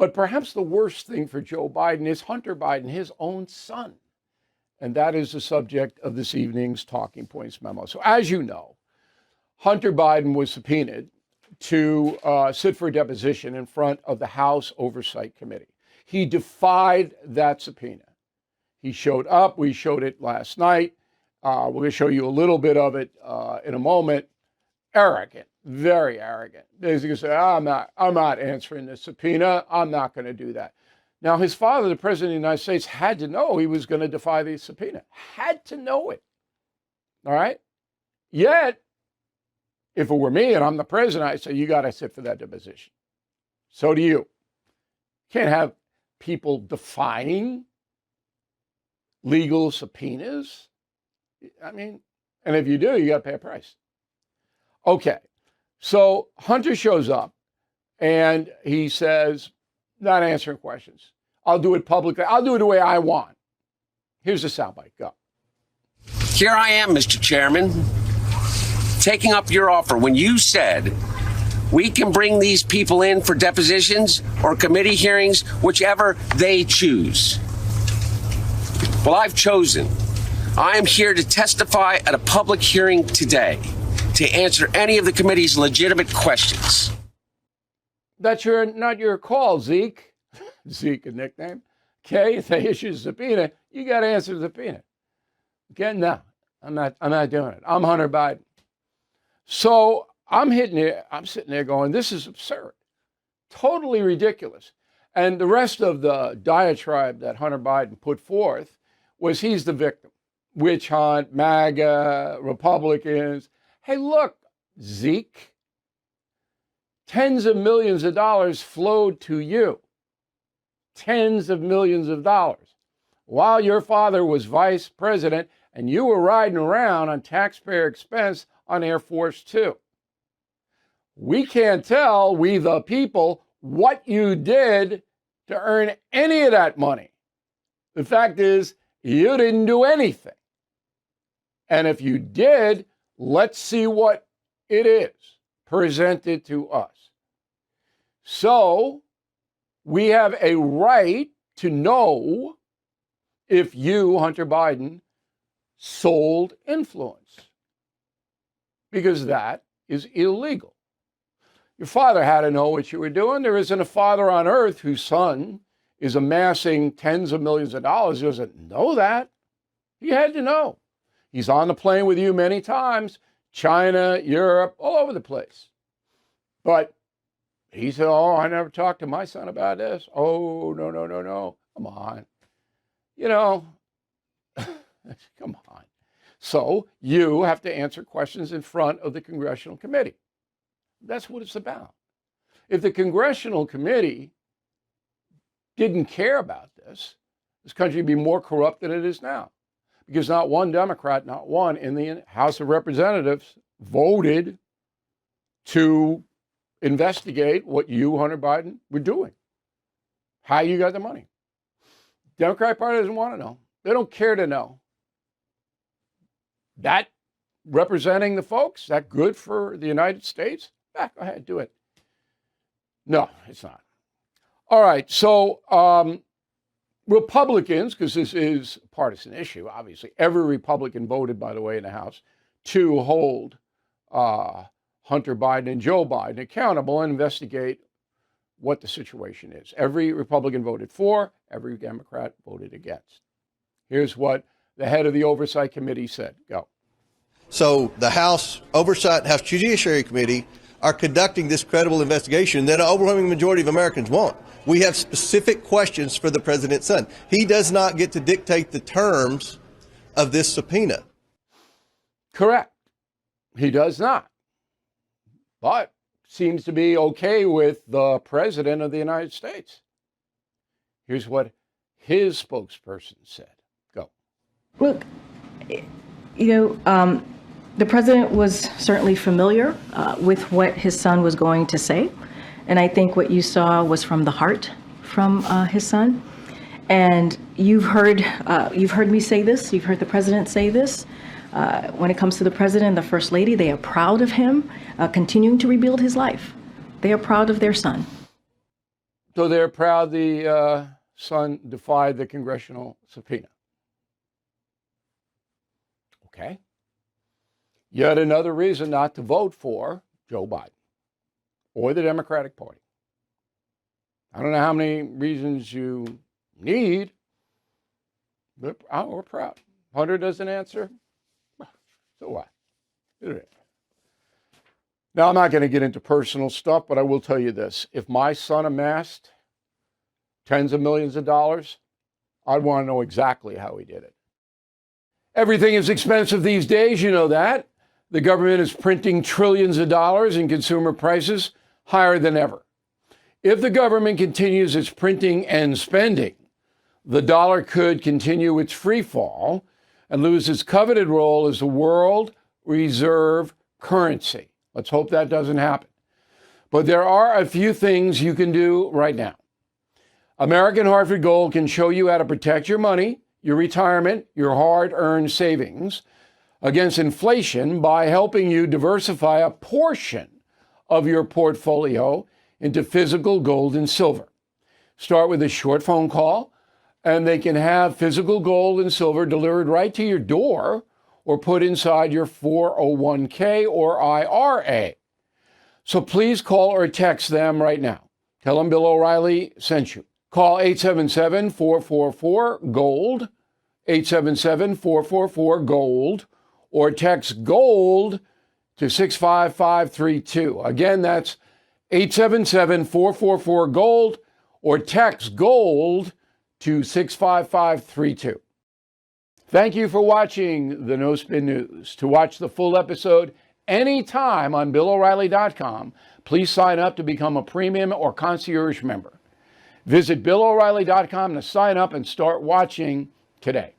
But perhaps the worst thing for Joe Biden is Hunter Biden, his own son. And that is the subject of this evening's Talking Points memo. So as you know, Hunter Biden was subpoenaed to sit for a deposition in front of the House Oversight Committee. He defied that subpoena. He showed up. We showed it last night. We're going to show you a little bit of it in a moment. Arrogant, very arrogant. He's going to say, I'm not answering the subpoena. I'm not going to do that. Now, his father, the president of the United States, had to know he was going to defy the subpoena. Had to know it. All right? Yet, if it were me and I'm the president, I'd say, you got to sit for that deposition. So do you. Can't have people defying legal subpoenas. I mean, and if you do, you got to pay a price. Okay. So Hunter shows up and he says, not answering questions. I'll do it publicly. I'll do it the way I want. Here's the soundbite. Go. Here I am, Mr. Chairman, taking up your offer when you said we can bring these people in for depositions or committee hearings, whichever they choose. Well, I've chosen. I am here to testify at a public hearing today to answer any of the committee's legitimate questions. That's not your call, Zeke. Zeke, a nickname. Okay, if they issue a subpoena, you got to answer the subpoena. Okay, no, I'm not doing it. I'm Hunter Biden. So I'm sitting there going, this is absurd. Totally ridiculous. And the rest of the diatribe that Hunter Biden put forth was he's the victim. Witch hunt, MAGA, Republicans. Hey, look, Zeke. Tens of millions of dollars flowed to you. Tens of millions of dollars. While your father was vice president and you were riding around on taxpayer expense on Air Force Two. We can't tell, we the people, what you did to earn any of that money. The fact is, you didn't do anything. And if you did, let's see what it is presented to us. So we have a right to know if you, Hunter Biden, sold influence, because that is illegal. Your father had to know what you were doing. There isn't a father on earth whose son is amassing tens of millions of dollars who doesn't know that. He had to know. He's on the plane with you many times, China, Europe, all over the place. But he said, oh, I never talked to my son about this. Oh, no. Come on. You know, come on. So you have to answer questions in front of the congressional committee. That's what it's about. If the congressional committee didn't care about this country would be more corrupt than it is now. Because not one Democrat, not one in the House of Representatives voted to investigate what you, Hunter Biden, were doing. How you got the money. Democratic Party doesn't want to know. They don't care to know. That representing the folks, that good for the United States? Go ahead, do it. No, it's not. All right, so Republicans, because this is a partisan issue, obviously, every Republican voted, by the way, in the House to hold Hunter Biden and Joe Biden accountable and investigate what the situation is. Every Republican voted for, every Democrat voted against. Here's what the head of the Oversight Committee said. Go. So the House Oversight, House Judiciary Committee are conducting this credible investigation that an overwhelming majority of Americans want. We have specific questions for the president's son. He does not get to dictate the terms of this subpoena. Correct. He does not. But seems to be okay with the president of the United States. Here's what his spokesperson said. Go. Look, the president was certainly familiar with what his son was going to say. And I think what you saw was from the heart from his son. And you've heard me say this. You've heard the president say this. When it comes to the president and the first lady, they are proud of him continuing to rebuild his life. They are proud of their son. So they're proud the son defied the congressional subpoena. Okay. Yet another reason not to vote for Joe Biden or the Democratic Party. I don't know how many reasons you need, but we're proud. Hunter doesn't answer. So what? Now, I'm not going to get into personal stuff, but I will tell you this. If my son amassed tens of millions of dollars, I'd want to know exactly how he did it. Everything is expensive these days, you know that. The government is printing trillions of dollars and consumer prices higher than ever. If the government continues its printing and spending, the dollar could continue its free fall and lose its coveted role as the world reserve currency. Let's hope that doesn't happen. But there are a few things you can do right now. American Hartford Gold can show you how to protect your money, your retirement, your hard-earned savings against inflation by helping you diversify a portion of your portfolio into physical gold and silver. Start with a short phone call, and they can have physical gold and silver delivered right to your door or put inside your 401k or IRA. So please call or text them right now. Tell them Bill O'Reilly sent you. Call 877-444-GOLD, 877-444-GOLD, or text GOLD to 65532. Again, that's 877-444-GOLD, or text GOLD to 65532. Thank you for watching the No Spin News. To watch the full episode anytime on BillO'Reilly.com, please sign up to become a premium or concierge member. Visit BillO'Reilly.com to sign up and start watching today.